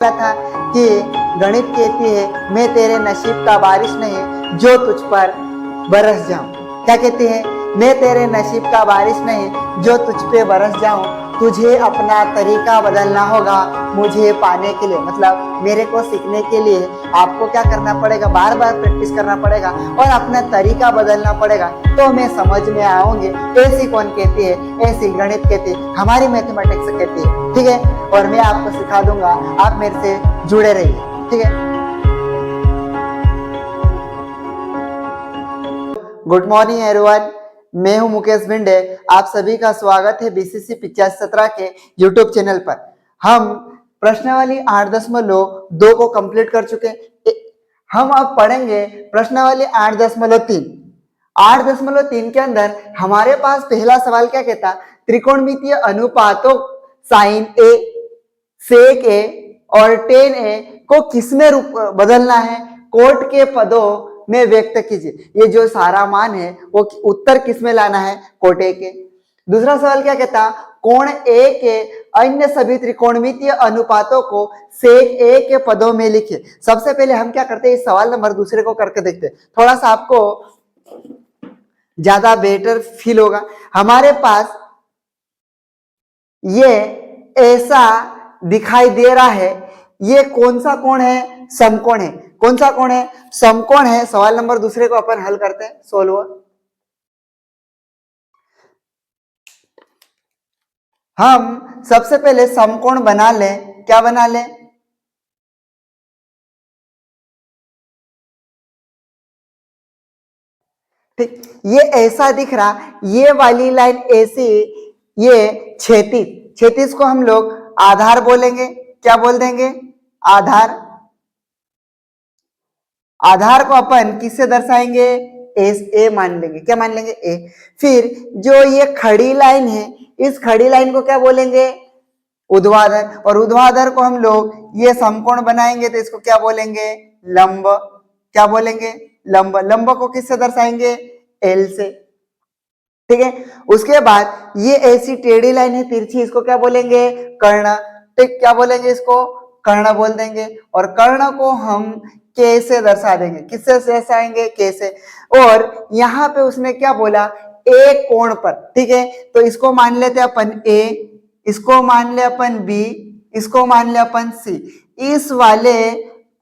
था कि गणित कहती है मैं तेरे नसीब का बारिश नहीं जो तुझ पर बरस जाऊं। क्या कहती है? मैं तेरे नसीब का बारिश नहीं जो तुझ पे बरस जाऊं। तुझे अपना तरीका बदलना होगा मुझे पाने के लिए, मतलब मेरे को सीखने के लिए आपको क्या करना पड़ेगा, बार बार प्रैक्टिस करना पड़ेगा और अपना तरीका बदलना पड़ेगा तो मैं समझ में आऊंगी। ऐसी कौन कहती है? ऐसी गणित कहती है, हमारी मैथमेटिक्स कहती है। ठीक है, और मैं आपको सिखा दूंगा, आप मेरे से जुड़े रहिए। ठीक है, गुड मॉर्निंग एवरीवन, मैं हूं मुकेश भिंडे। आप सभी का स्वागत है बीसीसी 8517 के यूट्यूब चैनल पर। हम प्रश्नावली 8.2 को कंप्लीट कर चुके हैं। हम अब पढ़ेंगे प्रश्नावली 8.3। 8.3 के अंदर हमारे पास पहला सवाल क्या कहता? त्रिकोणमितीय अनुपातों साइन ए, सेक ए और टेन ए को किसमें बदलना है, कोट के पदों में व्यक्त कीजिए। ये जो सारा मान है वो उत्तर किसमें लाना है? कोट ए के। दूसरा सवाल क्या कहता? कोण ए के अन्य सभी त्रिकोणमितीय अनुपातों को सेक ए के पदों में लिखिए। सबसे पहले हम क्या करते हैं, इस सवाल नंबर दूसरे को करके देखते हैं, थोड़ा सा आपको ज्यादा बेटर फील होगा। हमारे पास ये ऐसा दिखाई दे रहा है, ये कौन सा कोण है? समकोण है। कौन सा कोण है? समकोण है। सवाल नंबर दूसरे को अपन हल करते हैं, सोल्वर। हम सबसे पहले समकोण बना लें। क्या बना लें? ठीक, ये ऐसा दिख रहा, ये वाली लाइन ऐसी, ये क्षैतिज, क्षैतिज को हम लोग आधार बोलेंगे। क्या बोल देंगे? आधार। आधार को अपन किससे दर्शाएंगे? एस ए मान लेंगे। क्या मान लेंगे? ए। फिर जो ये खड़ी लाइन है, इस खड़ी लाइन को क्या बोलेंगे? ऊर्ध्वाधर। और ऊर्ध्वाधर को हम लोग ये समकोण बनाएंगे तो इसको क्या बोलेंगे? लंब। क्या बोलेंगे? लंब। लंब को किससे दर्शाएंगे? एल से। ठीक है, उसके बाद ये ऐसी टेढ़ी लाइन है तिरछी, इसको क्या बोलेंगे? कर्ण। ठीक, क्या बोलेंगे? इसको कर्ण बोल देंगे। और कर्ण को हम कैसे दर्शा देंगे? किससे दर्शाएंगे? कैसे। और यहाँ पे उसने क्या बोला? ए कोण पर। ठीक है, तो इसको मान लेते अपन ए, इसको मान ले अपन बी, इसको मान ले अपन सी। इस वाले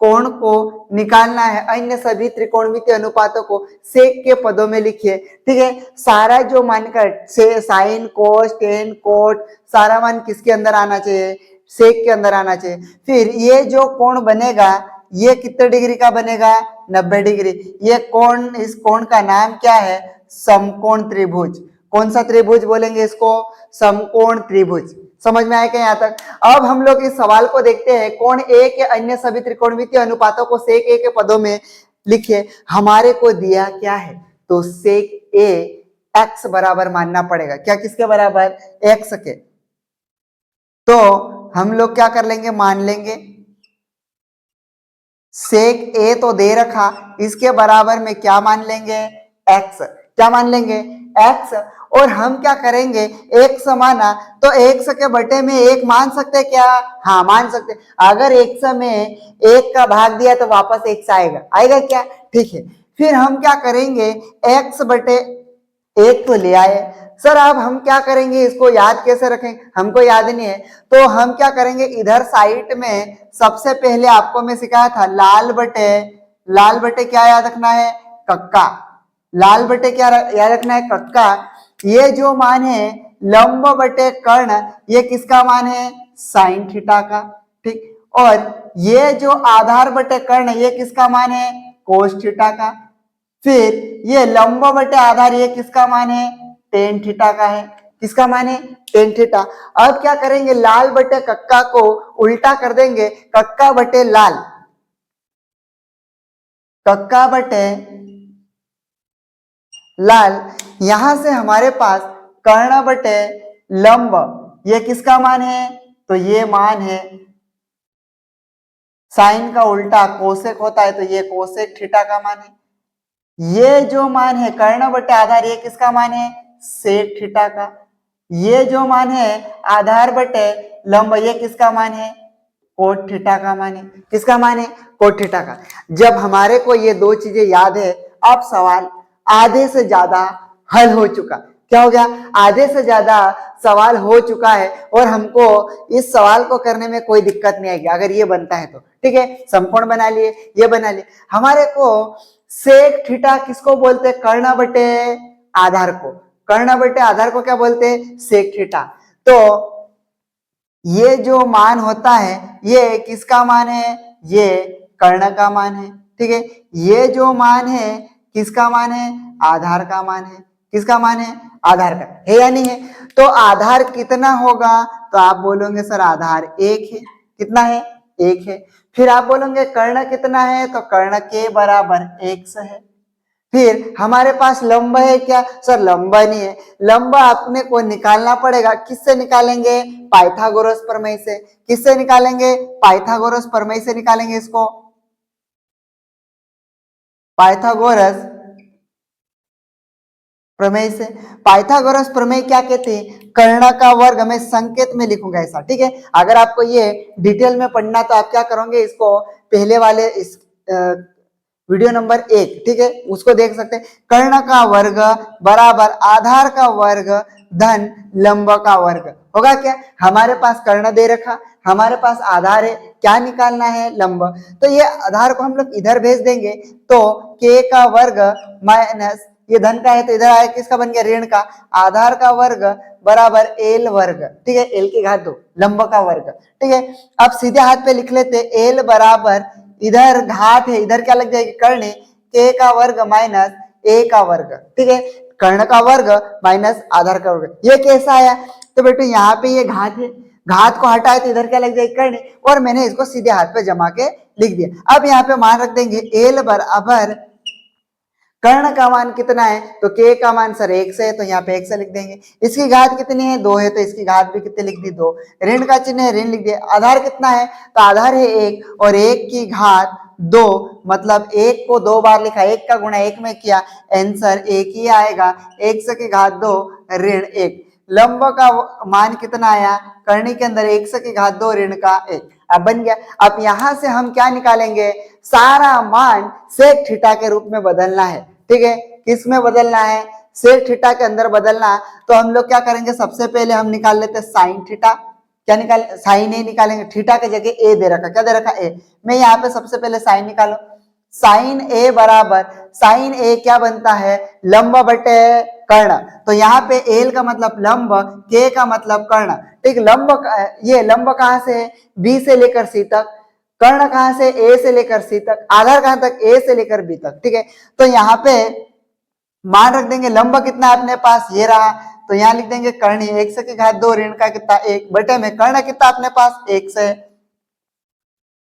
कोण को निकालना है, अन्य सभी त्रिकोणमितीय अनुपातों को सेक के पदों में लिखिए। ठीक है, सारा जो मान का साइन, कोस, टेन, कोट, सारा मान किसके अंदर आना चाहिए? सेक के अंदर आना चाहिए। फिर ये जो कोण बनेगा ये कितने डिग्री का बनेगा? 90 डिग्री। ये कोण, इस कोण का नाम क्या है? समकोण त्रिभुज। कौन सा त्रिभुज बोलेंगे इसको? समकोण त्रिभुज। समझ में आया क्या यहाँ तक? अब हम लोग इस सवाल को देखते हैं, कोण ए के अन्य सभी त्रिकोणमितीय अनुपातों को सेक ए के पदों में लिखिए। हमारे को दिया क्या है? तो सेक ए एक्स बराबर मानना पड़ेगा। क्या किसके बराबर? एक्स के। तो हम लोग क्या कर लेंगे? मान लेंगे सेक ए तो दे रखा, इसके बराबर में क्या मान लेंगे? एक्स। क्या मान लेंगे? एक्स। और हम क्या करेंगे? एक्स माना तो एक्स के बटे में एक मान सकते क्या? हाँ, मान सकते। अगर एक्स में एक का भाग दिया तो वापस एक्स आएगा। आएगा क्या? ठीक है, फिर हम क्या करेंगे? एक्स बटे एक तो ले आए। सर अब हम क्या करेंगे? इसको याद कैसे रखें? हमको याद नहीं है, तो हम क्या करेंगे? इधर साइड में सबसे पहले आपको मैं सिखाया था लाल बटे क्या याद रखना है? कक्का। लाल बटे क्या याद रखना है? कक्का। ये जो मान है लंब बटे कर्ण, ये किसका मान है? साइन थीटा का। ठीक, और ये जो आधार बटे कर्ण, ये किसका मान है? कोस थीटा का। फिर ये लंब बटे आधार, ये किसका मान है? टेन थीटा का है। किसका मान है? Tan theta. अब क्या करेंगे? लाल बटे कक्का को उल्टा कर देंगे, कक्का बटे लाल। कक्का बटे लाल। यहां से हमारे पास कर्ण बटे लंब, ये किसका मान है? तो ये मान है साइन का उल्टा कोसेक होता है, तो ये कोसेक थीटा का मान है। ये जो मान है कर्ण बटे आधार, ये किसका मान है? सेक थीटा का। ये जो मान है आधार बटे लंब, ये किसका मान है? कोट थीटा का मान है। किसका मान है? कोट थीटा का। जब हमारे को ये दो चीजें याद है, अब सवाल आधे से ज्यादा हल हो चुका। क्या हो गया? आधे से ज्यादा सवाल हो चुका है और हमको इस सवाल को करने में कोई दिक्कत नहीं आएगी अगर ये बनता है तो। ठीक है, समकोण बना लिए, ये बना लिए। हमारे को सेक थीटा किसको बोलते? कर्ण बटे आधार को। कर्ण बटे आधार को क्या बोलते? Sec theta. तो ये जो मान होता है ये किसका मान है? ये कर्ण का मान है। ठीक है, ये जो मान है किसका मान है? आधार का मान है। किसका मान है? आधार का है या नहीं है? तो आधार कितना होगा? तो आप बोलोगे सर आधार 1 है। कितना है? 1 है। फिर आप बोलोगे कर्ण कितना है? तो कर्ण के बराबर 1 है। फिर हमारे पास लंब है क्या? सर लंब नहीं है। लंब अपने को निकालना पड़ेगा। किससे निकालेंगे? पाइथागोरस प्रमेय से। किससे निकालेंगे? पाइथागोरस प्रमेय से निकालेंगे इसको। पाइथागोरस प्रमेय से। पाइथागोरस प्रमेय क्या कहते हैं? कर्ण का वर्ग। मैं संकेत में लिखूंगा ऐसा। ठीक है, अगर आपको ये डिटेल में पढ़ना तो आप क्या करोगे, इसको पहले वाले इस वीडियो नंबर 1, ठीक है, उसको देख सकते हैं। कर्ण का वर्ग बराबर आधार का वर्ग धन लंब का वर्ग होगा। क्या हमारे पास कर्ण दे रखा, हमारे पास आधार है, क्या निकालना है? लंब। तो ये आधार को हम लोग इधर भेज देंगे तो k का वर्ग माइनस ये धन का है तो इधर आया किसका बन गया? ऋण का। आधार का वर्ग बराबर एल वर्ग। ठीक है, एल की घात 2 लंब का वर्ग। ठीक है, अब सीधे हाथ पे लिख लेते एल बराबर इधर घात है, इधर क्या लग जाएगी? कर्ण के का वर्ग माइनस ए का वर्ग। ठीक है, कर्ण का वर्ग माइनस आधार का वर्ग। ये कैसा आया? तो बेटे यहाँ पे ये घात है, घात को हटाए तो इधर क्या लग जाएगी? कर्ण। और मैंने इसको सीधे हाथ पे जमा के लिख दिया। अब यहाँ पे मान रख देंगे एल बराबर कर्ण का मान कितना है? तो k का मान सर 1 से है तो यहाँ पे 1 से लिख देंगे। इसकी घात कितनी है? 2 है तो इसकी घात भी कितनी लिख दी? 2। ऋण का चिन्ह है, ऋण लिख दिया। आधार कितना है? तो आधार है 1 और 1 की घात 2, मतलब 1 को 2 बार लिखा, 1 का गुणा 1 में किया, आंसर 1 ही आएगा। 1 की घात 2 ऋण 1। लंब का मान कितना आया? कर्ण के अंदर 1 की घात 2 ऋण का 1। अब बन गया। अब यहां से हम क्या निकालेंगे? सारा मान सेक थीटा के रूप में बदलना है। ठीक है, किस में बदलना है? सेक थीटा के अंदर बदलना। तो हम लोग क्या करेंगे? सबसे पहले हम निकाल लेते हैं साइन थीटा। क्या निकाल? साइन ए निकालेंगे। थीटा के जगह ए दे रखा, क्या दे रखा? ए। मैं यहाँ पे सबसे पहले साइन निकालो। साइन ए बराबर, साइन ए क्या बनता है? लंब बटे कर्ण। तो यहाँ पे एल का मतलब लंब, के का मतलब कर्ण। ठीक, लंब ये लंब कहां से है? बी से लेकर सी तक। कर्ण कहां से? ए से लेकर सी तक। आधार कहां तक? ए से लेकर बी तक। ठीक है, तो यहाँ पे मान रख देंगे लंब कितना है अपने पास? ये रहा। तो यहाँ लिख देंगे कर्ण 1 की घात 2 ऋण का कितना? 1 बटे में कर्ण कितना अपने पास? 1 से।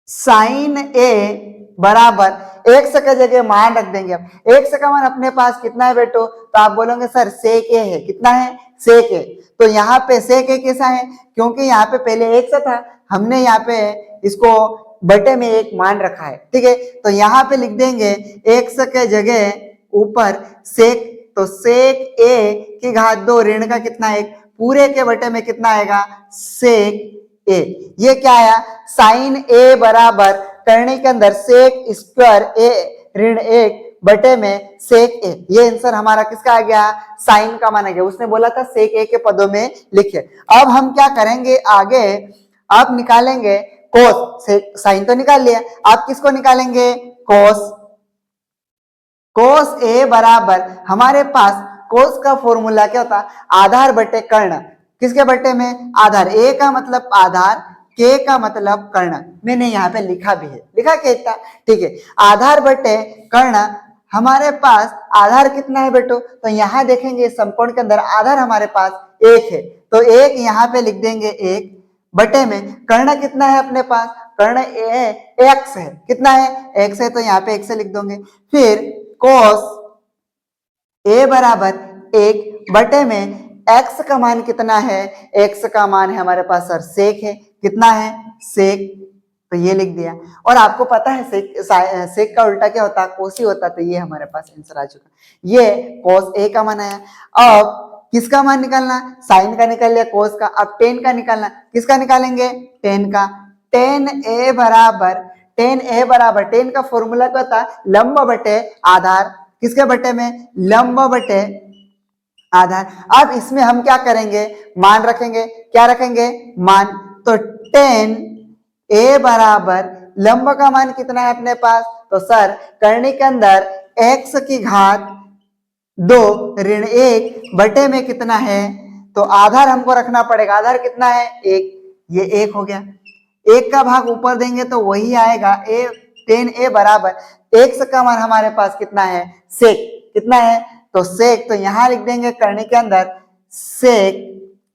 साइन ए बराबर 1 के जगह मान रख देंगे। अब 1 का मान अपने पास कितना है बेटो? तो आप बोलोगे सर सेक ए है। कितना है? सेक ए। तो यहाँ पे सेक ए कैसा है? क्योंकि यहाँ पे पहले 1 था, हमने यहाँ पे इसको बटे में 1 मान रखा है। ठीक है, तो यहाँ पे लिख देंगे 1 के जगह ऊपर सेक, तो सेक ए की घात 2 ऋण का कितना? 1 पूरे के बटे में कितना आएगा? सेक ए। ये क्या आया? साइन ए बराबर कर्ण के अंदर सेक स्क्वायर ए ऋण 1 बटे में सेक ए। ये आंसर हमारा किसका आ गया? साइन का माना गया। उसने बोला था सेक ए के पदों में लिखे। अब हम क्या करेंगे आगे? आप निकालेंगे कोस। साइन तो निकाल लिया, आप किसको निकालेंगे? कोस। कोस ए बराबर हमारे पास कोस का फॉर्मूला क्या होता? आधार बटे कर्ण। किसके बटे में? आधार। ए का मतलब आधार, के का मतलब कर्ण। मैंने यहाँ पे लिखा भी है, लिखा क्या था? ठीक है, आधार बटे कर्ण। हमारे पास आधार कितना है बेटो? तो यहाँ देखेंगे समकोण के अंदर आधार हमारे पास 1 है, तो 1 यहाँ पे लिख देंगे 1 बटे में कर्ण कितना है अपने पास? कर्ण एक्स है। कितना है? एक्स है, तो यहाँ पे 1 से लिख दोगे। फिर कोस ए बराबर 1 बटे में x का मान कितना है? x का मान है हमारे पास सर सेक है। कितना है? सेक। तो ये लिख दिया। और आपको पता है सेक का उल्टा क्या होता है? कोस ही होता है। तो ये हमारे पास आंसर आ चुका। ये कोस ए का मान आया। अब किसका मान निकालना? साइन का निकाल लिया, कोस का। अब टेन का निकालना। किसका निकालेंगे? टेन का। टेन ए बराबर टेन का फॉर्मूला क्या था, लंब बटे आधार, किसके बटे में, लंब बटे आधार। अब इसमें हम क्या करेंगे, मान रखेंगे, क्या रखेंगे, मान। तो टेन ए बराबर लंब का मान कितना है अपने पास, तो सर करनी के अंदर x की घात 2 ऋण 1 बटे में कितना है, तो आधार हमको रखना पड़ेगा, आधार कितना है 1, ये 1 हो गया, 1 का भाग ऊपर देंगे तो वही आएगा ए, टेन ए बराबर x का मान हमारे पास कितना है, सेक कितना है, तो सेक, तो यहां लिख देंगे करने के अंदर सेक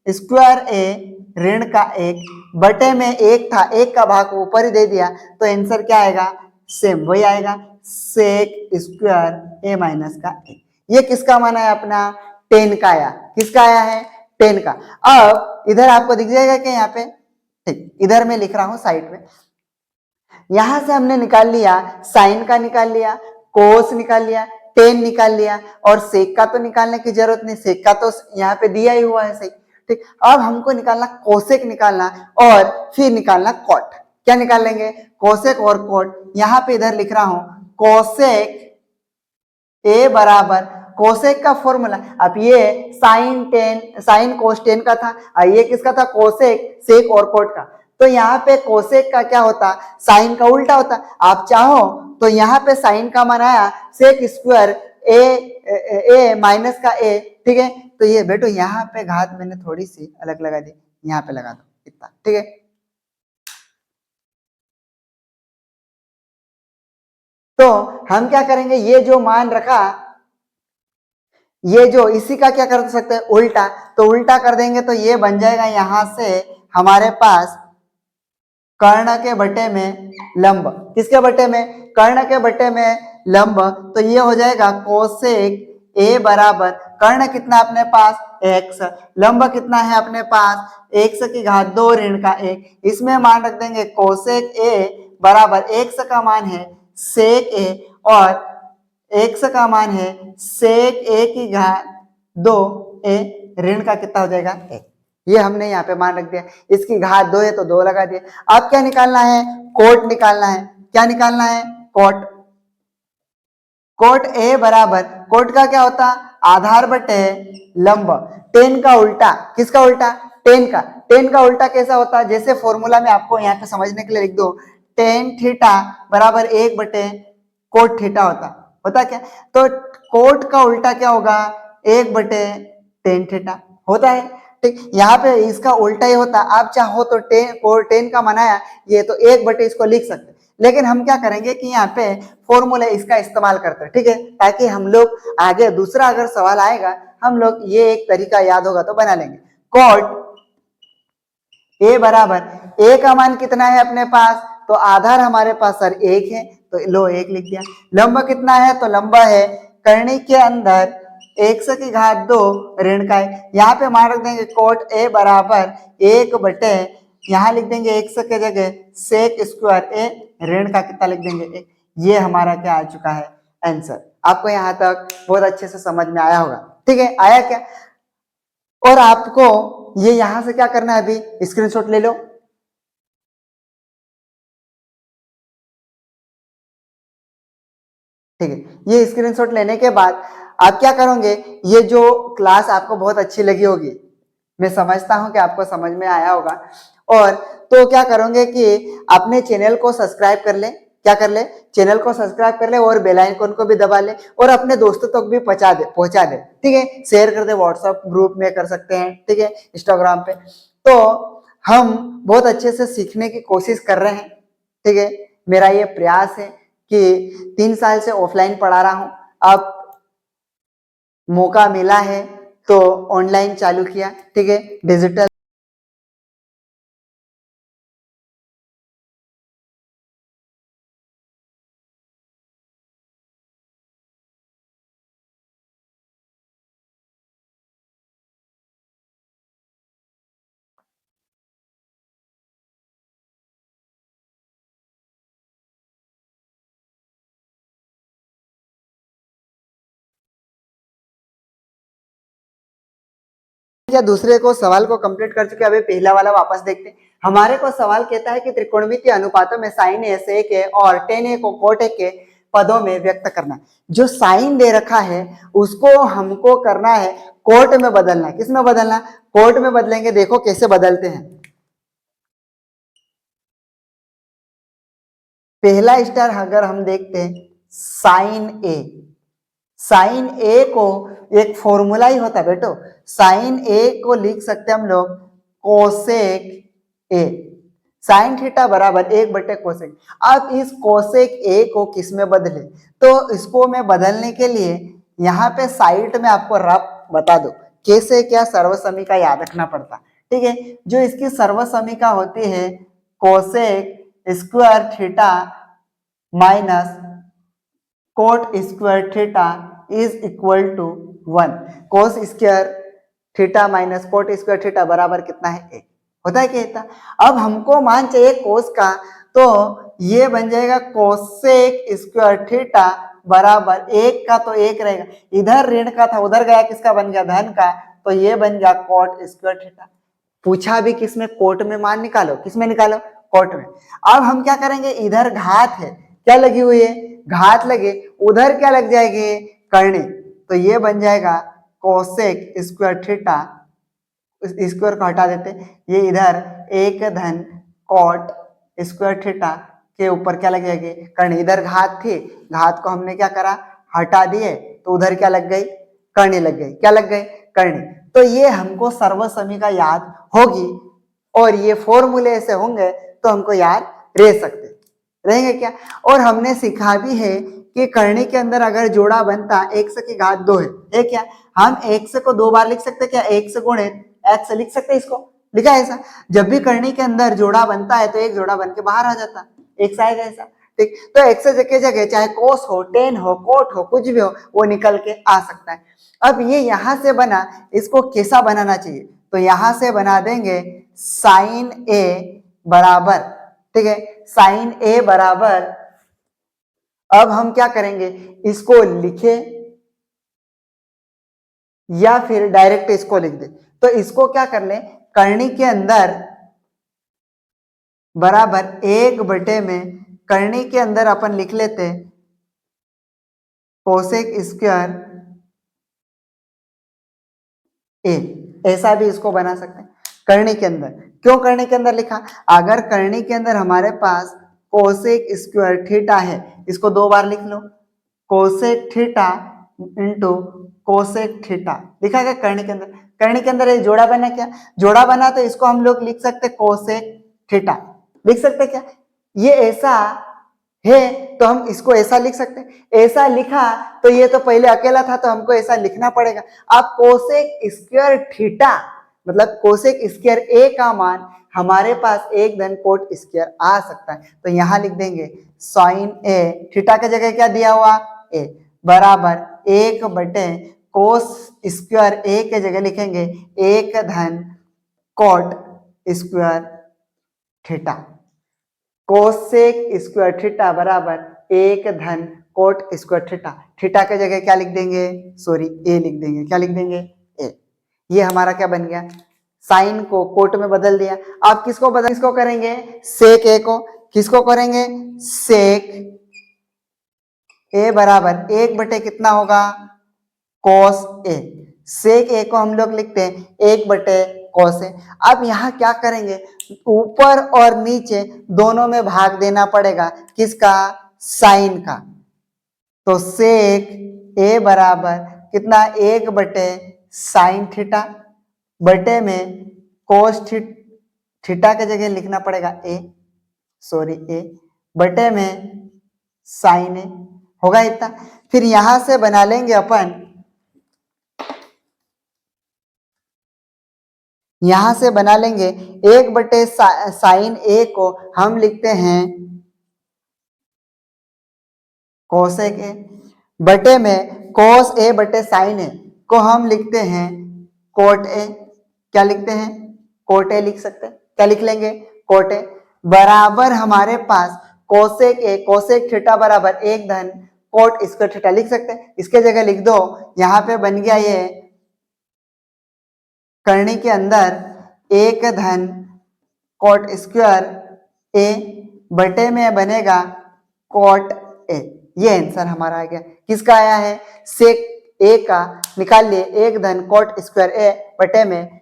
स्क्वायर ए ऋण का 1 बटे में 1 था, 1 का भाग ऊपर ही दे दिया, तो आंसर क्या आएगा, सेम वही आएगा, सेक स्क्वायर ए माइनस का 1। ये किसका मान है अपना, टेन का आया, किसका आया है, टेन का। अब इधर आपको दिख जाएगा कि यहाँ पे, ठीक, इधर मैं लिख रहा हूं साइड में, यहां से हमने निकाल लिया साइन का, निकाल लिया कोस, निकाल लिया टेन, निकाल लिया, और सेक का तो निकालने की जरूरत नहीं, सेक का तो यहाँ पे दिया ही हुआ है, सही, ठीक। अब हमको निकालना कोसेक निकालना, और फिर निकालना कॉट, क्या निकाल लेंगे, कोसेक और कॉट। यहाँ पे इधर लिख रहा हूं कोसेक ए बराबर, कोसेक का फॉर्मूला, अब ये साइन कोस टेन का था, और ये किसका था, कोसेक सेक और कोट का। तो यहाँ पे कोसेक का क्या होता, साइन का उल्टा होता, आप चाहो तो यहाँ पे साइन का मान आया सेक स्क्वायर ए माइनस का ए, ठीक है। तो ये बेटो यहाँ पे घात मैंने थोड़ी सी अलग लगा दी, यहाँ पे लगा दो इतना, ठीक है। तो हम क्या करेंगे, ये जो मान रखा, ये जो इसी का क्या कर सकते हैं, उल्टा, तो उल्टा कर देंगे तो ये बन जाएगा यहां से हमारे पास कर्ण के बटे में लंब, किसके बटे में, कर्ण के बटे में लंब, तो ये हो जाएगा कोसेक ए बराबर, कर्ण कितना अपने पास x, लंब कितना है अपने पास x की घात 2 ऋण का 1, इसमें मान रख देंगे कोसेक ए बराबर x का मान है सेक ए, और x का मान है सेक ए की घात 2 ए ऋण का कितना हो जाएगा 1, ये हमने यहाँ पे मान रख दिया, इसकी घात 2 है तो 2 लगा दिया। अब क्या निकालना है, कोट निकालना है, क्या निकालना है, कोट। कोट ए बराबर, कोट का क्या होता, आधार बटे लंब, टेन का उल्टा, किसका उल्टा, टेन का, टेन का उल्टा कैसा होता है, जैसे फॉर्मूला में आपको यहाँ पे समझने के लिए लिख दो, टेन थीटा बराबर 1 बटे कोट थीटा होता क्या, तो कोट का उल्टा क्या होगा, 1 बटे टेन थीटा होता है, ठीक। यहाँ पे इसका उल्टा ही होता, आप चाहो तो टेन का मनाया ये तो 1 बटे इसको लिख सकते, लेकिन हम क्या करेंगे कि यहाँ पे फॉर्मूला इसका इस्तेमाल करते हैं, ठीक है, ताकि हम लोग आगे दूसरा अगर सवाल आएगा हम लोग ये एक तरीका याद होगा तो बना लेंगे। कॉट ए बराबर, ए का मान कितना है अपने पास, तो आधार हमारे पास सर 1 है, तो लो 1 लिख दिया, लंब कितना है, तो लंबा है करनी के अंदर x की घात 2 ऋण का है, यहाँ पे मान रख देंगे कोट ए बराबर 1 बटे, यहाँ लिख देंगे x के जगह सेक स्क्वायर ए ऋण का कितना लिख देंगे 1, ये हमारा क्या आ चुका है आंसर। आपको यहाँ तक बहुत अच्छे से समझ में आया होगा, ठीक है, आया क्या, और आपको ये यहां से क्या करना है, अभी स्क्रीनशॉट ले लो, ठीक है। ये स्क्रीनशॉट लेने के बाद आप क्या करोगे, ये जो क्लास आपको बहुत अच्छी लगी होगी, मैं समझता हूं कि आपको समझ में आया होगा, और तो क्या करोगे कि अपने चैनल को सब्सक्राइब कर ले, क्या कर ले, चैनल को सब्सक्राइब कर ले, और बेल आइकन को भी दबा ले, और अपने दोस्तों तक भी पहुंचा दे, ठीक है, शेयर कर दे, व्हाट्सएप ग्रुप में कर सकते हैं, ठीक है, इंस्टाग्राम पे। तो हम बहुत अच्छे से सीखने की कोशिश कर रहे हैं, ठीक है, मेरा ये प्रयास है कि 3 साल से ऑफलाइन पढ़ा रहा हूं, अब मौका मिला है तो ऑनलाइन चालू किया, ठीक है, डिजिटल या दूसरे को सवाल को कंप्लीट कर चुके, अभी पहला वाला वापस देखते हैं। हमारे को सवाल कहता है कि त्रिकोणमितीय अनुपातों में साइन ए सेक ए और टेन ए को कोट ए के पदों में व्यक्त करना। जो साइन दे रखा है उसको हमको करना है कोट में बदलना। किस में बदलना? कोट में बदलेंगे। देखो कैसे बदलते हैं। पहला स्टार अगर हम देखते हैं साइन ए, साइन ए को एक फॉर्मूला ही होता है बेटो, साइन ए को लिख सकते हम लोग कोसेक ए, साइन थीटा बराबर 1 बटे कोसेक। अब इस कोसेक ए को किस में बदले? तो इसको मैं बदलने के लिए यहाँ पे साइड में आपको रफ बता दो कैसे क्या सर्वसमीका याद रखना पड़ता। ठीक है, जो इसकी सर्वसमीका होती है cosec square theta minus cot square theta is equal to 1। Cos square theta minus cot square theta बराबर कितना है? 1 होता है क्या? अब हमको मान चाहिए कोस का, तो ये बन जाएगा कोसेक स्क्वायर थीटा बराबर 1 का, तो 1 रहेगा। इधर ऋण का था उधर गया, किसका बन गया? धन का, तो ये बन गया कोट स्क्वायर थीटा। पूछा भी किसमें? कोट में। मान निकालो, किसमें निकालो? कोट में। अब हम क्या करेंगे? इधर घात है, क्या लगी हुई है? घात लगे, उधर क्या लग जाएगी? करनी, तो ये बन जाएगा कोसेक स्क्वायर थीटा, स्क्वायर को हटा देते, ये इधर 1 धन कोट स्क्वायर थीटा के ऊपर क्या लग जाएगी? करनी। इधर घात थी, घात को हमने क्या करा? हटा दिए, तो उधर क्या लग गई? करनी लग गई। क्या लग गई? करनी। तो ये हमको सर्वसमीका याद होगी, और ये फॉर्मूले ऐसे होंगे तो हमको याद रह सकते रहेंगे क्या। और हमने सीखा भी है कि करनी के अंदर अगर जोड़ा बनता x की घात 2 है क्या, हम x को 2 बार लिख सकते क्या? x गुणित x लिख सकते, इसको लिखा है ऐसा। जब भी करनी के अंदर जोड़ा बनता है तो एक जोड़ा बन के बाहर आ जाता, x आएगा ऐसा। ठीक, तो x के जगह चाहे कोस हो, टेन हो, कोट हो, कुछ भी हो, वो निकल के आ सकता है। अब ये यहां से बना, इसको कैसा बनाना चाहिए? तो यहां से बना देंगे साइन ए बराबर, ठीक है, साइन ए बराबर, अब हम क्या करेंगे? इसको लिखे या फिर डायरेक्ट इसको लिख दे। तो इसको क्या कर ले? करनी के अंदर बराबर 1 बटे में, करनी के अंदर अपन लिख लेते कोसेक स्क्वायर ए, ऐसा भी इसको बना सकते हैं। करनी के अंदर, क्यों करनी के अंदर लिखा? अगर करनी के अंदर हमारे पास कोसेक स्क्वायर थीटा है, इसको 2 बार लिख लो, cosec theta into cosec theta लिखा गया करनी के अंदर। करनी के अंदर ये जोड़ा बना, क्या जोड़ा बना? तो इसको हम लोग लिख सकते कोसेक थीटा, लिख सकते क्या? ये ऐसा है तो हम इसको ऐसा लिख सकते हैं। ऐसा लिखा तो ये तो पहले अकेला था, तो हमको ऐसा लिखना पड़ेगा। अब कोसेक स्क्वायर थीटा मतलब कोसेक स्क्वायर ए का मान हमारे पास 1 धन कोट स्क्वायर आ सकता है, तो यहां लिख देंगे साइन ए, थीटा की जगह क्या दिया हुआ? ए, बराबर 1 बटे कोस स्क्वायर ए के जगह लिखेंगे 1 धन coat square theta. Cosec square theta बराबर 1 धन कोट स्क्वायर थीटा। थीटा के जगह क्या लिख देंगे? सॉरी, ए लिख देंगे। क्या लिख देंगे? ए। ये हमारा क्या बन गया? साइन को कोट में बदल दिया। आप किसको बदल, किसको करेंगे? सेक ए को। किसको करेंगे? सेक ए बराबर 1 बटे कितना होगा? कोस ए। सेक ए को हम लोग लिखते हैं 1 बटे कोस ए। अब यहाँ क्या करेंगे? ऊपर और नीचे दोनों में भाग देना पड़ेगा, किसका? साइन का। तो सेक ए बराबर कितना? 1 बटे साइन थीटा बटे में कोस थीटा के जगह लिखना पड़ेगा ए, सॉरी ए, बटे में साइन ए, होगा इतना। फिर यहां से बना लेंगे अपन, यहां से बना लेंगे 1 बटे साइन ए को हम लिखते हैं कोसेक ए, बटे में कोस ए बटे साइन ए को हम लिखते हैं कोट ए। क्या लिखते हैं? कोट ए लिख सकते हैं। क्या लिख लेंगे? कोट ए बराबर हमारे पास कोसेक ए, कोसेक थीटा बराबर 1 धन कोट स्क्वायर थीटा लिख सकते हैं। इसके जगह लिख दो, यहां पे बन गया ये करनी के अंदर 1 धन कॉट स्क्वायर ए बटे में बनेगा कॉट ए। ये आंसर हमारा आ गया। किसका आया है? सेक ए का निकाल लिए, एक धन कॉट स्क्वायर ए बटे में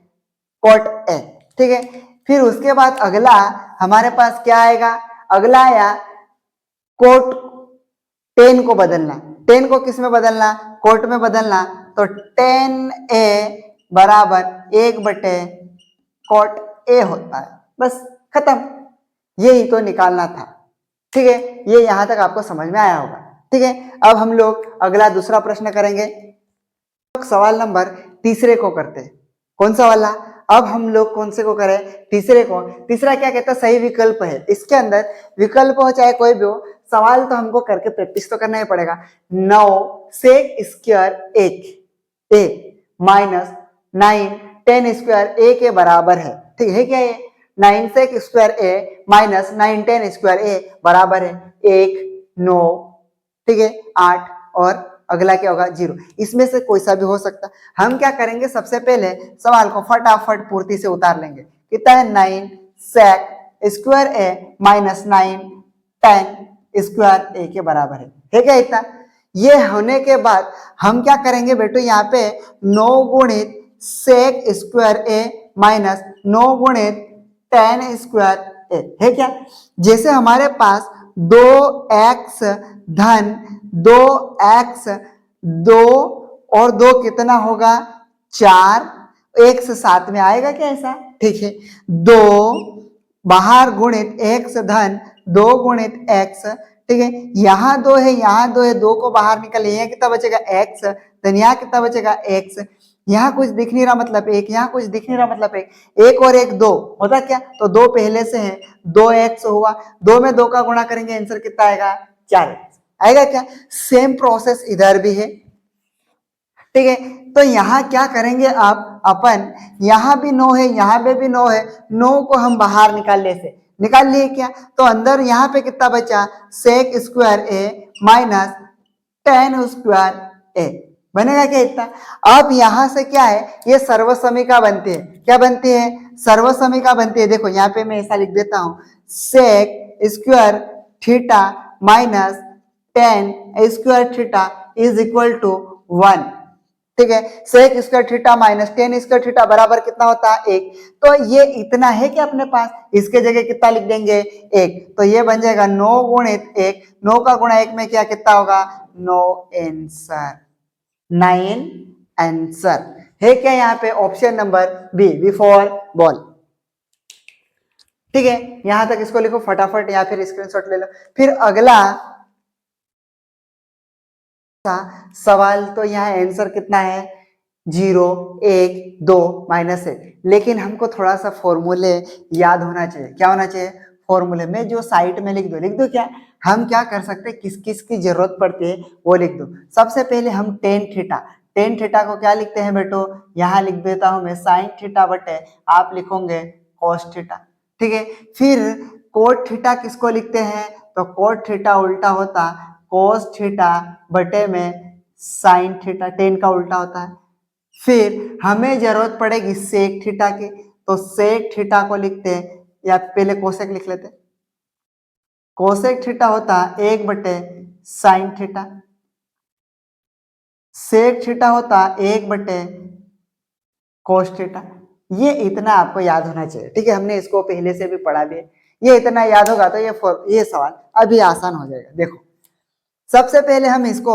कॉट ए। ठीक है, फिर उसके बाद अगला हमारे पास क्या आएगा? अगला आया कोट टेन को बदलना। टेन को किस में बदलना? कोट में बदलना। तो टेन ए बराबर एक बटे कॉट ए होता है। बस खत्म, यही तो निकालना था। ठीक है, ये यहां तक आपको समझ में आया होगा। ठीक है, अब हम लोग अगला दूसरा प्रश्न करेंगे। सवाल नंबर तीसरे को करते हैं। कौन सा वाला? अब हम लोग कौन से को करें? तीसरे को। तीसरा क्या कहता है? सही विकल्प है। इसके अंदर विकल्प हो चाहे कोई भी हो, सवाल तो हमको करके प्रैक्टिस तो करना ही पड़ेगा। 9 सेक स्क्वायर ए माइनस 9 10 स्क्वायर ए के बराबर है। ठीक है क्या? ये 9 सेक स्क्वायर ए माइनस 9 10 स्क्वायर ए बराबर है 1 9, ठीक है, 8 और अगला क्या होगा? 0। इसमें से कोई सा भी हो सकता। हम क्या करेंगे? सबसे पहले सवाल को फटाफट पूर्ति से उतार लेंगे। कितना है? 9 सेक स्क्वायर ए माइनस 9 10 स्क्वायर ए के बराबर है क्या इतना? ये होने के बाद हम क्या करेंगे बेटो? यहाँ पे 9 गुणित सेक स्क्वायर ए माइनस 9 गुणित 10 स्क्वायर ए है क्या? जैसे हमारे पास 2x धन 2x 2 और 2 कितना होगा? 4, एक से साथ में आएगा क्या ऐसा? ठीक है, 2 बाहर गुणित x धन 2 गुणित x। ठीक है, यहाँ 2 है, यहाँ 2 है, 2 को बाहर निकाले, यहाँ कितना बचेगा? x धन यहाँ कितना बचेगा? x। यहाँ कुछ दिख नहीं रहा मतलब 1, यहाँ कुछ दिख नहीं रहा मतलब 1, 1 और 1 2 होता क्या? तो 2 पहले से है, 2x हुआ, 2 में 2 का गुणा करेंगे, आंसर कितना आएगा? 4x आएगा क्या? सेम प्रोसेस इधर भी है। ठीक है, तो यहाँ क्या करेंगे आप? अपन यहाँ भी 9 है, यहाँ पे भी 9 है, 9 को हम बाहर निकाल ले से निकाल लिए क्या? तो अंदर यहाँ पे कितना बचा? सेक स्क्वायर ए माइनस 10 स्क्वायर ए बनेगा क्या इतना? अब यहां से क्या है? ये सर्वसमीका बनती है। क्या बनती है? सर्वसमीका बनती है। देखो यहाँ पे मैं ऐसा लिख देता हूं, sec square theta minus 10 square theta is equal to 1। ठीक है, sec square theta minus 10 square theta बराबर कितना होता है? 1। तो ये इतना है कि अपने पास, इसके जगह कितना लिख देंगे? 1। तो ये बन जाएगा 9 गुणित 1, 9 का गुणा 1 में क्या कितना होगा? 9 आंसर, 9 आंसर है क्या? यहाँ पे option number B for ball. ठीक है, यहां तक इसको लिखो फटाफट या फिर स्क्रीनशॉट ले लो। फिर अगला सवाल, तो यहाँ आंसर कितना है? 0 1 2 माइनस 1। लेकिन हमको थोड़ा सा फॉर्मूले याद होना चाहिए। क्या होना चाहिए? फॉर्मूले में जो साइड में लिख दो क्या? हम क्या कर सकते हैं? किस किस की जरूरत पड़ती है वो लिख दो। सबसे पहले हम टेन थीटा को क्या लिखते हैं बेटो? यहाँ लिख देता हूं मैं साइन थीटा बटे, आप लिखोगे कॉस थीटा। ठीक है, फिर कोट थीटा किसको लिखते हैं? तो कोट थीटा उल्टा होता कोस थीटा बटे में साइन थीटा, टेन का उल्टा होता है। फिर हमें जरूरत पड़ेगी सेक थीटा की, तो सेक थीटा को लिखते हैं, या पहले कोसेक लिख लेते। कोसेक थीटा होता 1 बटे साइन थीटा, सेक थीटा होता 1 बटे कोस थीटा। ये इतना आपको याद होना चाहिए। ठीक है, हमने इसको पहले से भी पढ़ा भी है। ये इतना याद होगा तो ये सवाल अभी आसान हो जाएगा। देखो सबसे पहले हम इसको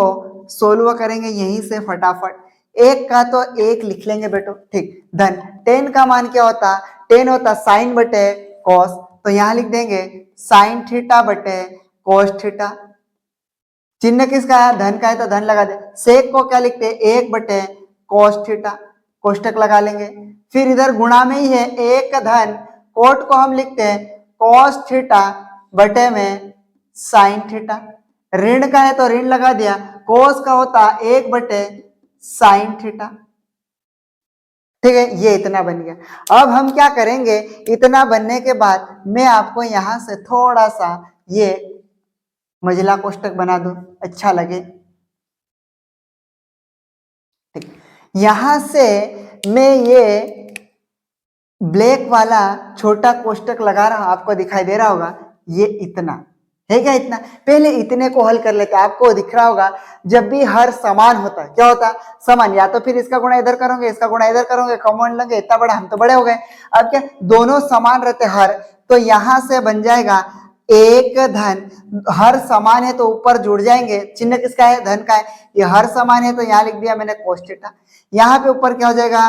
सोल्व करेंगे यहीं से फटाफट। 1 का तो 1 लिख लेंगे बेटो, ठीक। धन 10 का मान क्या होता? 10 होता साइन बटे कॉस, तो यहां लिख देंगे साइन थीटा बटे कॉस थीटा। चिन्ह किसका है? धन का है तो धन लगा दे। सेक को क्या लिखते हैं? 1 बटे कॉस थीटा, कोष्टक लगा लेंगे। फिर इधर गुणा में ही है 1 धन कोट को हम लिखते हैं कॉस थीटा बटे में साइन थीटा। ऋण का है तो ऋण लगा दिया, कोस का होता 1 बटे साइन थीटा। ठीक है, ये इतना बन गया। अब हम क्या करेंगे? इतना बनने के बाद मैं आपको यहां से थोड़ा सा ये मझला कोष्टक बना दूं, अच्छा लगे। ठीक, यहां से मैं ये ब्लैक वाला छोटा कोष्टक लगा रहा हूं, आपको दिखाई दे रहा होगा, ये इतना है क्या, इतना। पहले इतने को हल कर लेते हैं। आपको दिख रहा होगा जब भी हर समान होता है, क्या होता है, समान, या तो फिर इसका गुणा इधर करोगे, इसका गुणा इधर करोगे, कॉमन लेंगे, इतना बड़ा, हम तो बड़े हो गए। अब क्या, दोनों समान रहते हर, तो यहां से बन जाएगा एक धन, हर समान है तो ऊपर जुड़ जाएंगे, चिन्ह किसका है, धन का है, ये हर समान है तो यहां लिख दिया मैंने cos थीटा, यहाँ पे ऊपर क्या हो जाएगा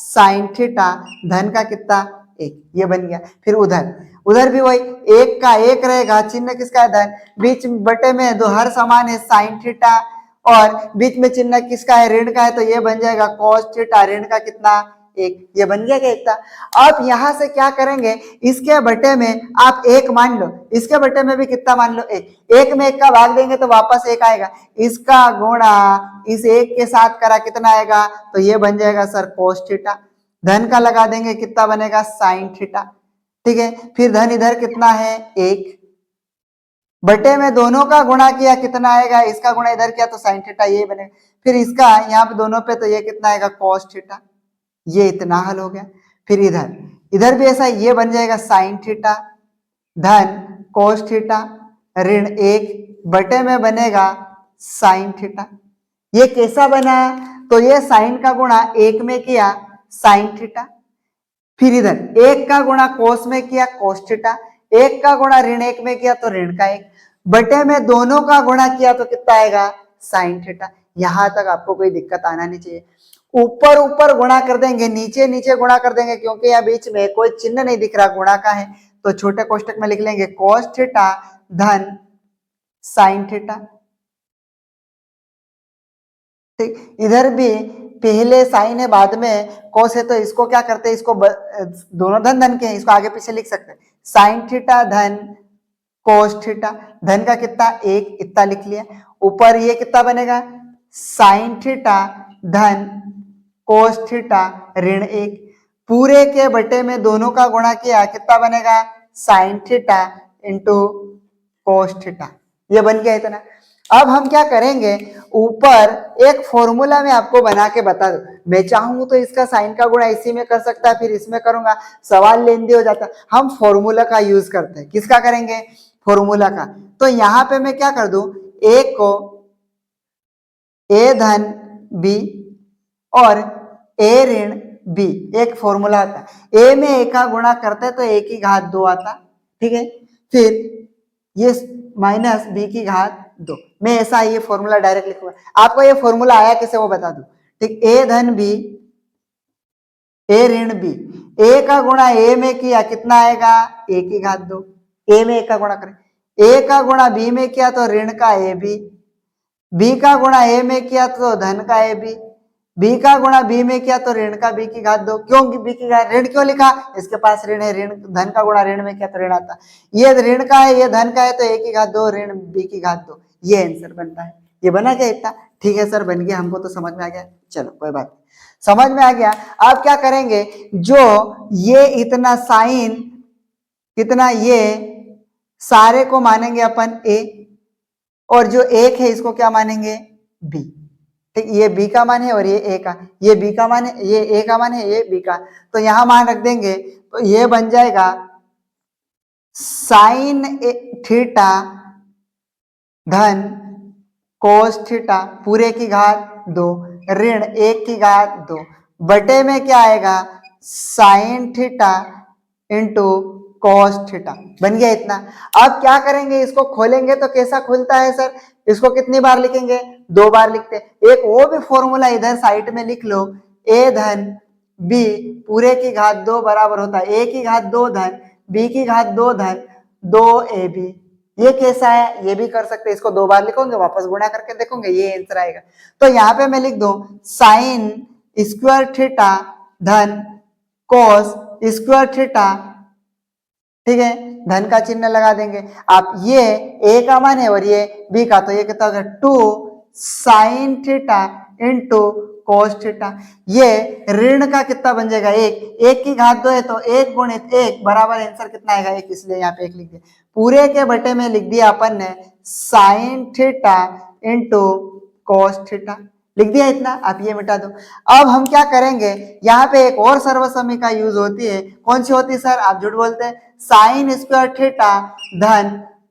sin थीटा, धन का कितना, एक, ये बन गया। फिर उधर, उधर भी वही एक का एक रहेगा, चिन्ह किसका है, धन, बीच बटे में दो हर समान है sin थीटा, और बीच में चिन्ह किसका है, ऋण का है, तो ये बन जाएगा cos थीटा, ऋण का कितना, एक, ये बन गया क्या इतना। अब यहां से क्या करेंगे, इसके बटे में आप एक मान लो, इसके बटे में भी कितना मान लो, एक, एक में एक का भाग देंगे तो वापस एक आएगा, इसका गुणा इस एक के साथ करा कितना आएगा, तो ये बन जाएगा सर cos थीटा, धन का लगा देंगे कितना बनेगा sin थीटा, ठीक है। फिर धन इधर कितना है, एक, बटे में दोनों का गुणा किया कितना आएगा, इसका गुणा इधर किया तो sin थीटा, ये बनेगा। फिर इसका यहाँ पे दोनों पे, तो ये कितना आएगा cos थीटा, ये इतना हल हो गया। फिर इधर, इधर भी ऐसा, ये बन जाएगा sin थीटा, धन cos थीटा, ऋण एक, बटे में बनेगा sin थीटा। ये कैसा बना, तो ये sin का गुणा एक में किया sin थीटा, फिर इधर एक का गुणा कोस में किया cos थीटा, एक का गुणा ऋण एक में किया तो ऋण का एक, बटे में दोनों का गुणा किया तो कितना आएगा sin थीटा। यहां तक आपको कोई दिक्कत आना नहीं चाहिए। ऊपर ऊपर गुणा कर देंगे, नीचे नीचे गुणा कर देंगे, क्योंकि यहाँ बीच में कोई चिन्ह नहीं दिख रहा गुणा का है, तो छोटे कोष्टक में लिख लेंगे cos थीटा धन sin थीटा, ठीक। इधर भी पहले साइन है बाद में cos है, तो इसको क्या करते हैं, इसको दोनों धन धन के हैं, इसको आगे पीछे लिख सकते हैं, sin थीटा धन cos थीटा, धन का कितना, एक, इतना लिख लिया। ऊपर ये कितना बनेगा, sin थीटा धन cos थीटा ऋण एक, पूरे के बटे में दोनों का गुणा किया कितना बनेगा, sin theta into cos theta, ये बन गया इतना। अब हम क्या करेंगे, ऊपर एक फॉर्मूला में आपको बना के बता दो, मैं चाहूं तो इसका साइन का गुणा इसी में कर सकता है, फिर इसमें करूंगा, सवाल लेंदी हो जाता। हम फॉर्मूला का यूज करते हैं, किसका करेंगे, फॉर्मूला का। तो यहां पे मैं क्या कर दूं, ए को ए धन बी और ए ऋण बी, एक फॉर्मूला आता, ए में ए का गुणा करते तो ए की घात 2 आता, ठीक है। फिर ये माइनस बी की घात 2, मैं ऐसा ये फॉर्मूला डायरेक्ट लिखूंगा। आपको ये फॉर्मूला आया कैसे वो बता दूं, ठीक। ए धन बी, ए ऋण बी, ए का गुणा ए में किया कितना आएगा, ए की घात 2, ए में ए का गुणा करें, ए का गुणा बी में किया तो ऋण का ए बी, बी का गुणा ए में किया तो धन का ए बी, बी का गुणा बी में किया तो ऋण का बी की घात 2, क्यों बी की घात, ऋण क्यों लिखा, इसके पास ऋण है, ऋण, धन का गुणा ऋण में किया तो ऋण आता, ये ऋण का है ये धन का है तो ए की घात 2 ऋण बी की घात 2, ये आंसर बनता है। ये बना क्या इतना, ठीक है सर बन गया, हमको तो समझ में आ गया, चलो कोई बात नहीं, समझ में आ गया। अब क्या करेंगे, जो ये इतना साइन कितना, ये सारे को मानेंगे अपन ए, और जो एक है इसको क्या मानेंगे, बी, ठीक। ये बी का मान है और ये ए का, ये बी का मान है, ये ए का मान है, ये बी का, तो यहां मान रख देंगे, तो ये बन जाएगा साइन थीटा धन कोस थीटा पूरे की घात 2 ऋण 1 की घात 2, बटे में क्या आएगा, sine theta into cos theta, बन गया इतना। अब क्या करेंगे, इसको खोलेंगे तो कैसा खुलता है सर, इसको कितनी बार लिखेंगे, 2 बार लिखते हैं। एक वो भी फॉर्मूला इधर साइड में लिख लो, ए धन बी पूरे की घात 2 बराबर होता है ए की घात 2 धन बी की घात 2 धन 2 ए बी। ये कैसा है, ये भी कर सकते हैं, इसको 2 बार लिखोगे वापस गुणा करके देखोगे ये आंसर आएगा। तो यहाँ पे मैं लिख दूं साइन स्क्वायर थीटा धन कॉस स्क्वायर थीटा, ठीक है, धन का चिन्ह लगा देंगे आप, ये ए का मान है और ये बी का, तो ये कितना होगा 2 sine theta into cos theta, ये ऋण का कितना बन जाएगा 1, 1 की घात 2 है तो 1 गुणित 1 बराबर आंसर कितना आएगा 1, इसलिए यहाँ पे 1 लिख दिया, पूरे के बटे में लिख दिया अपन ने sine theta into cos theta, लिख दिया इतना, आप ये मिटा दो। अब हम क्या करेंगे, यहाँ पे एक और सर्वसमीका यूज होती है, कौन सी होती है सर, आप झूठ बोलते हैं, साइन स्क्वायर थीटा धन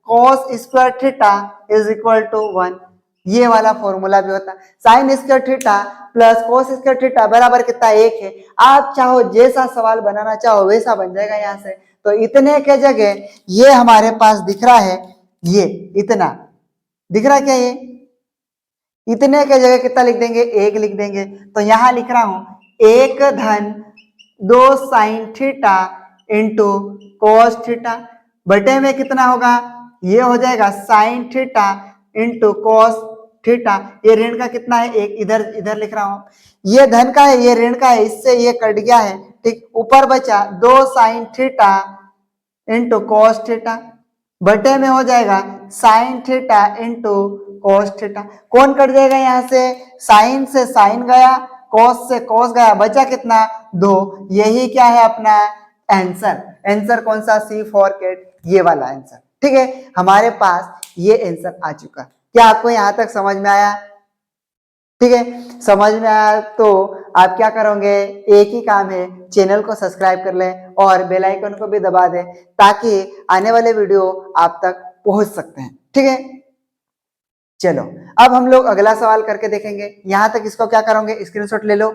cos square theta is equal to 1। ये वाला फॉर्मूला भी होता है, sine square theta plus cos square theta बराबर कितना, 1 है। आप चाहो जैसा सवाल बनाना चाहो वैसा बन जाएगा यहाँ से। तो इतने के जगह ये हमारे पास दिख रहा है, ये इतना दिख रहा है क्या, ये इतने के जगह कितना लिख देंगे, 1 लिख देंगे। तो यहां लिख रहा हूं 1 धन 2 sine theta into cos theta बटे में कितना होगा, ये हो जाएगा sine theta into cos theta. ये ऋण का कितना है, एक इधर इधर लिख रहा हूं, ये धन का है ये ऋण का है, इससे ये कट गया है, ठीक। ऊपर बचा 2 sine theta into cos theta बटे में हो जाएगा sine theta into cos theta. कौन कट जाएगा यहाँ से, साइन से साइन गया, कॉस से कॉस गया, बचा कितना, 2। यही क्या है अपना आंसर। आंसर कौन सा, सी फॉर कैट, ये वाला आंसर, ठीक है। हमारे पास ये आंसर आ चुका। क्या आपको यहाँ तक समझ में आया, ठीक है। समझ में आया तो आप क्या करोगे, एक ही काम है, चैनल को सब्सक्राइब कर लें और बेल आइकन को भी दबा दें ताकि आने वाले वीडियो आप तक पहुंच सकते हैं, ठीक है। चलो अब हम लोग अगला सवाल करके देखेंगे। यहां तक इसको क्या करोगे, स्क्रीनशॉट ले लो।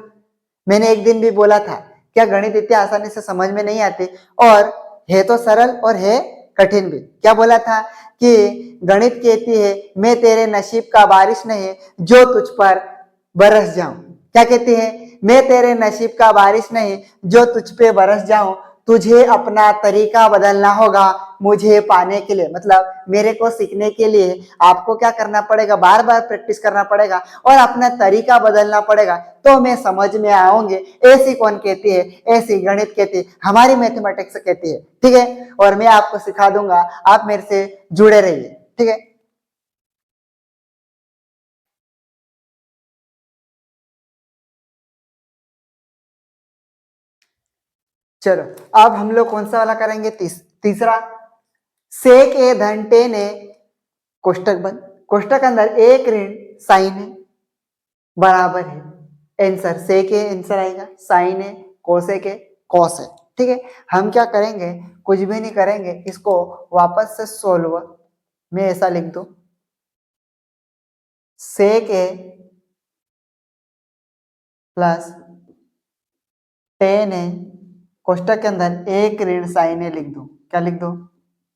मैंने एक दिन भी बोला था क्या गणित इतनी आसानी से समझ में नहीं आती, और है तो सरल और है कठिन भी। क्या बोला था कि गणित कहती है मैं तेरे नसीब का बारिश नहीं जो तुझ पर बरस जाऊं। क्या कहती है, मैं तेरे नसीब का बारिश नहीं जो तुझ पे बरस जाऊं, तुझे अपना तरीका बदलना होगा मुझे पाने के लिए। मतलब मेरे को सीखने के लिए आपको क्या करना पड़ेगा, बार बार प्रैक्टिस करना पड़ेगा और अपना तरीका बदलना पड़ेगा, तो मैं समझ में आऊंगी। ऐसी कौन कहती है, ऐसी गणित कहती है, हमारी मैथमेटिक्स कहती है, ठीक है। और मैं आपको सिखा दूंगा, आप मेरे से जुड़े रहिए, ठीक है। चलो अब हम लोग कौन सा वाला करेंगे, तीसरा। सेक ए धन टेन ए कोष्टक बंद, कोष्टक अंदर एक ऋण साइन है बराबर है, आंसर सेक ए आंसर आएगा, साइन है कोसेक है कॉस है, ठीक है। हम क्या करेंगे, कुछ भी नहीं करेंगे, इसको वापस से सोल्व में ऐसा लिख दो, सेक ए प्लस टेन ए कोष्टक के अंदर एक ऋण साइन ए लिख दो। क्या लिख दो,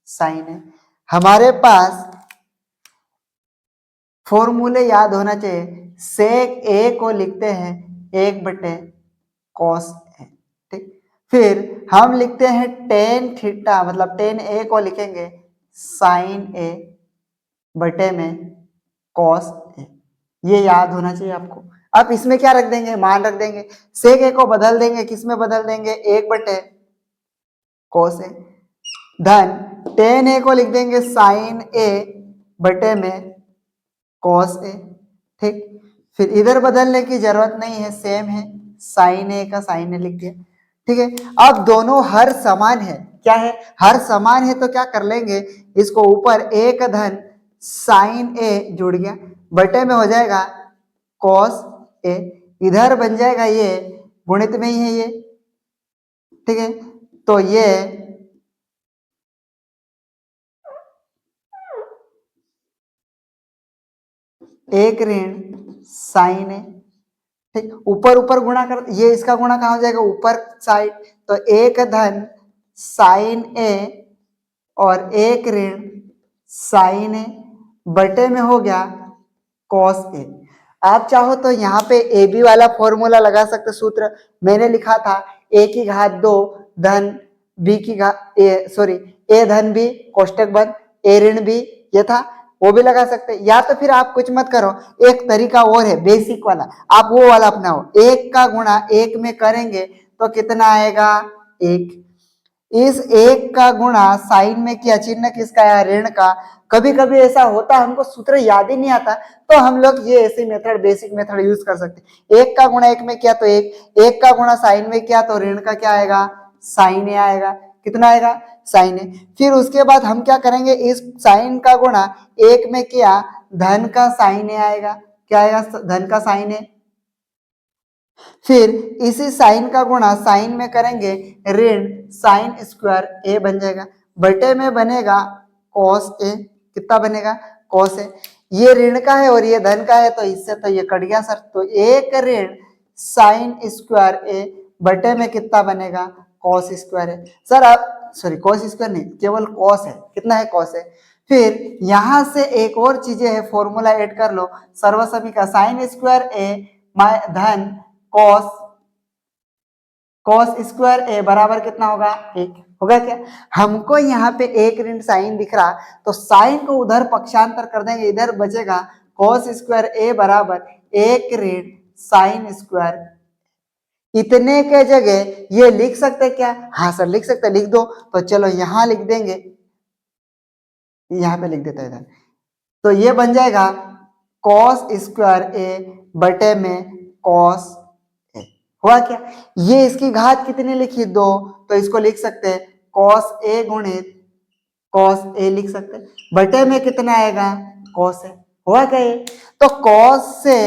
साइन ए। हमारे पास फॉर्मूले याद होना चाहिए, सेक ए को लिखते हैं 1/cos ए, ठीक। फिर हम लिखते हैं टेन थीटा, मतलब टेन ए को लिखेंगे साइन ए बटे में कॉस ए। ये याद होना चाहिए आपको। अब इसमें क्या रख देंगे, मान रख देंगे, सेक ए को बदल देंगे, किस में बदल देंगे, 1/cos ए, धन टेन ए को लिख देंगे साइन ए बटे में कॉस ए, ठीक। फिर इधर बदलने की जरूरत नहीं है, सेम है, साइन ए का साइन ए लिख दिया, ठीक है। अब दोनों हर समान है, क्या है, हर समान है, तो क्या कर लेंगे, इसको ऊपर एक धन साइन ए जुड़ गया बटे में हो जाएगा कॉस ए, इधर बन जाएगा ये गुणित में ही है ये, ठीक है। तो ये एक ऋण साइन है, ठीक। ऊपर ऊपर गुणा कर, ये इसका गुणा कहाँ हो जाएगा, ऊपर साइड, तो एक धन साइन ए और एक ऋण साइन ए बटे में हो गया कॉस ए। आप चाहो तो यहाँ पे ए बी वाला फॉर्मूला लगा सकते, सूत्र मैंने लिखा था ए की घात 2 धन बी की घात ए धन बी कोष्टक बंद ए ऋण बी, ये था, वो भी लगा सकते। या तो फिर आप कुछ मत करो, एक तरीका और है बेसिक वाला, आप वो वाला अपनाओ, एक का गुणा एक में करेंगे तो कितना आएगा, एक। इस एक का गुणा साइन में किया, चिन्ह किसका है, ऋण का। कभी कभी ऐसा होता है हमको सूत्र याद ही नहीं आता, तो हम लोग ये ऐसी मेथड, बेसिक मेथड यूज कर सकते। एक का गुणा एक में किया तो एक का गुणा साइन में किया तो ऋण का क्या आएगा, साइन ए आएगा। कितना आएगा, साइन ए। फिर उसके बाद हम क्या करेंगे, इस साइन का गुणा एक में किया, धन का साइन ए आएगा, क्या आएगा, धन का साइन है। फिर इसी साइन का गुणा साइन में करेंगे, ऋण साइन स्क्वायर ए बन जाएगा, बटे में बनेगा कॉस ए, कितना बनेगा कॉस ए। ये ऋण का है और ये धन का है, तो इससे तो ये कट गया सर, तो एक ऋण साइन स्क्वायर ए बटे में कितना बनेगा कॉस स्क्वायर है। सर आप सॉरी कॉस स्क्वायर नहीं, केवल कॉस है, कितना है कॉस है। फिर यहां से एक और चीजें है, फॉर्मूला ऐड कर लो, सर्वसमी का साइन स्क्वायर ए धन कॉस स्क्वायर ए बराबर कितना होगा, एक होगा क्या। हमको यहाँ पे एक ऋण साइन दिख रहा, तो साइन को उधर पक्षांतर कर देंगे, इधर बचेगा कॉस स्क्वायर ए बराबर एक ऋण साइन स्क्वायर। इतने के जगह ये लिख सकते क्या, हाँ सर लिख सकते, लिख दो, तो चलो यहां लिख देंगे, यहां पे लिख देते हैं, तो ये बन जाएगा कॉस स्क्वायर ए बटे में कॉस ए, हुआ क्या। ये इसकी घात कितनी लिखी, दो, तो इसको लिख सकते हैं कॉस ए गुणित कॉस ए लिख सकते हैं, बटे में कितना आएगा कॉस ए, हुआ क्या ये। तो कॉस से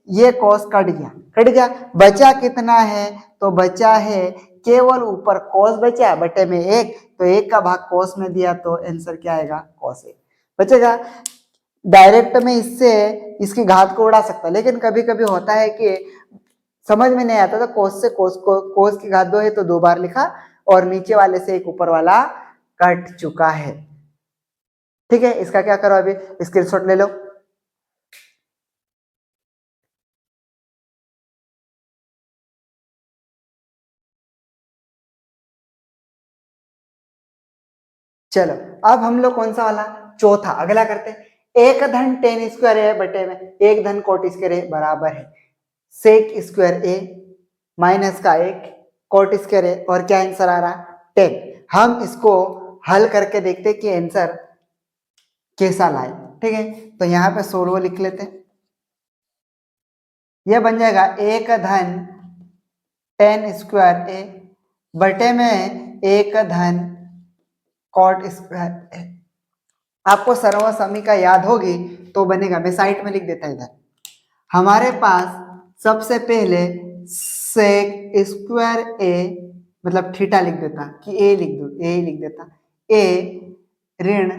ये कॉस कट गया, कट गया, बचा कितना है, तो बचा है केवल ऊपर कॉस बचा, बटे में एक, तो एक का भाग कॉस में दिया, तो आंसर क्या आएगा कॉस ए बचेगा। डायरेक्ट में इससे इसकी घात को उड़ा सकता, लेकिन कभी कभी होता है कि समझ में नहीं आता, तो कोस से कोस की घात 2 है तो 2 बार लिखा, और नीचे वाले से एक ऊपर वाला कट चुका है। ठीक है, इसका क्या करो, अभी स्क्रीनशॉट ले लो। चलो अब हम लोग कौन सा वाला, चौथा अगला करते हैं। एक धन टेन स्क्वायर ए बटे में एक धन कोट स्क्वायर ए बराबर है सेक स्क्वायर ए माइनस का एक कोट स्क्वायर ए, और क्या आंसर आ रहा 10। हम इसको हल करके देखते हैं कि आंसर कैसा लाए। ठीक है, तो यहाँ पे 16 लिख लेते हैं, यह बन जाएगा एक धन टेन स्क्वायर ए बटे में एक धन कॉट स्क्वायर ए। आपको सर्वसमी का याद होगी तो बनेगा, मैं साइड में लिख देता इधर। हमारे पास सबसे पहले सेक स्क्वायर ए, मतलब थीटा लिख देता कि ए लिख दो, ए लिख देता, ए ऋण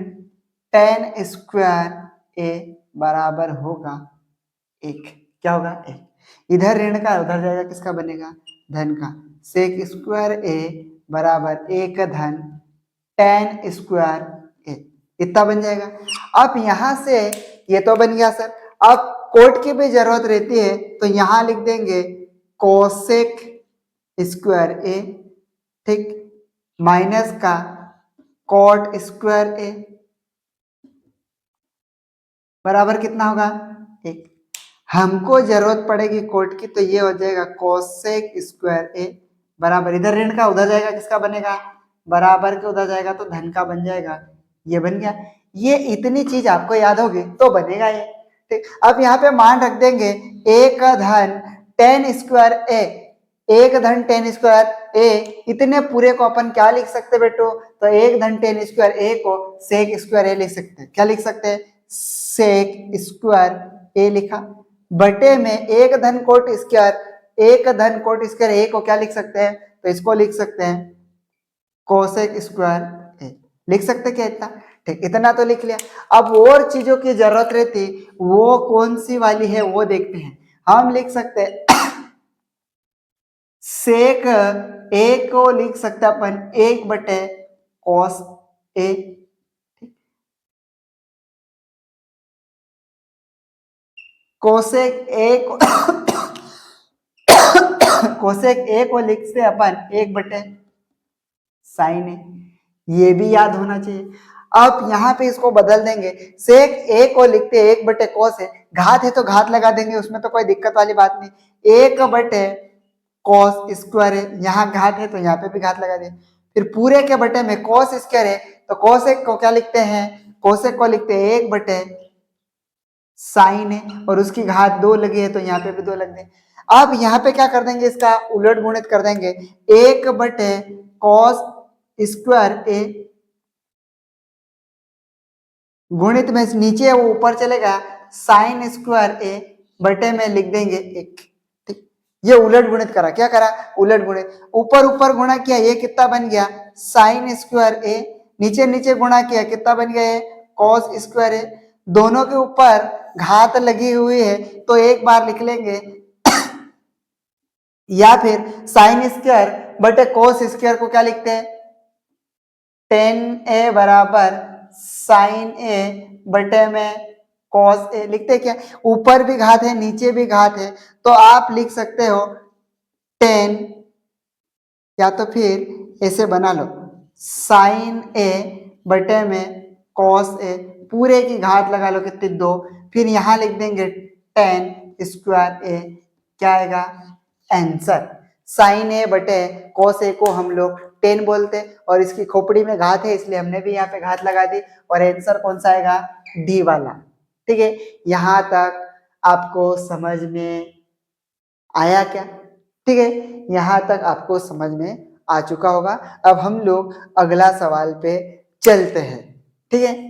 टेन स्क्वायर ए बराबर होगा एक, क्या होगा एक, इधर ऋण का उधर जाएगा, किसका बनेगा धन का, सेक स्क्वायर ए बराबर एक धन टेन स्क्वायर ए, इतना बन जाएगा। अब यहां से ये तो बन गया सर, अब कोट की भी जरूरत रहती है तो यहां लिख देंगे कोसेक स्क्वायर ए, ठीक, माइनस का कॉट स्क्वायर ए बराबर कितना होगा एक। हमको जरूरत पड़ेगी कोट की, तो ये हो जाएगा कोसेक स्क्वायर ए बराबर, इधर ऋण का उधर जाएगा, किसका बनेगा बराबर के उधर जाएगा तो धन का बन जाएगा, ये बन गया। ये इतनी चीज आपको याद होगी तो बनेगा ये। ठीक, अब यहाँ पे मान रख देंगे एक धन टेन स्क्वायर ए, एक धन टेन स्क्वायर ए, इतने पूरे को अपन क्या लिख सकते बेटो, तो एक धन टेन स्क्वायर ए को सेक स्क्वायर ए लिख सकते हैं, क्या लिख सकते हैं सेक स्क्वायर ए लिखा, बटे में एक धन कोट स्क्वायर, एक धन कोट स्क्वायर ए को क्या लिख सकते हैं, तो इसको लिख सकते हैं कोसेक स्क्वायर ए, लिख सकते क्या इतना। ठीक, इतना तो लिख लिया। अब और चीजों की जरूरत रहती, वो कौन सी वाली है वो देखते हैं। हम लिख सकते हैं सेक ए को लिख सकते अपन एक बटे कॉस ए, कोसेक ए को कोसेक ए को लिखते अपन एक बटे साइन ए, ये भी याद होना चाहिए। अब यहाँ पे इसको बदल देंगे, सेक ए को लिखते एक बटे कॉस है, घात है तो घात लगा देंगे, उसमें तो कोई दिक्कत वाली बात नहीं, एक बटे कॉस स्क्वायर है, यहाँ घात है तो यहाँ पे भी घात लगा दें, फिर पूरे के बटे में कॉस स्क्वायर है, तो कोसेक को क्या लिखते हैं, कोसेक को लिखते हैं एक बटे साइन है, और उसकी घात 2 लगी है तो यहाँ पे भी 2 लग दे। अब यहाँ पे क्या कर देंगे, इसका उलट गुणित कर देंगे, एक बटे कॉस स्क्वायर ए गुणित में नीचे वो ऊपर चलेगा साइन स्क्वायर ए बटे में लिख देंगे 1। ठीक, ये उलट गुणित करा, क्या करा, उलट गुणित, ऊपर ऊपर गुणा किया, ये कितना बन गया साइन स्क्वायर ए, नीचे नीचे गुणा किया कितना बन गया है कॉस स्क्वायर ए, दोनों के ऊपर घात लगी हुई है तो एक बार लिख लेंगे या फिर साइन स्क्वायर बटे कोस स्क्वायर को क्या लिखते हैं 10a बराबर साइन ए बटे में कॉस ए, लिखते हैं क्या, ऊपर भी घात है नीचे भी घात है तो आप लिख सकते हो 10 या तो फिर ऐसे बना लो साइन ए बटे में कॉस ए, पूरे की घात लगा लो कितनी 2, फिर यहां लिख देंगे 10 स्क्वायर ए, क्या आएगा आंसर। साइन ए बटे कॉस ए को हम लोग 10 बोलते और इसकी खोपड़ी में घात है इसलिए हमने भी यहाँ पे घात लगा दी और आंसर कौन सा आएगा डी वाला। ठीक है, यहां तक आपको समझ में आया क्या, ठीक है, यहां तक आपको समझ में आ चुका होगा। अब हम लोग अगला सवाल पे चलते हैं, ठीक है।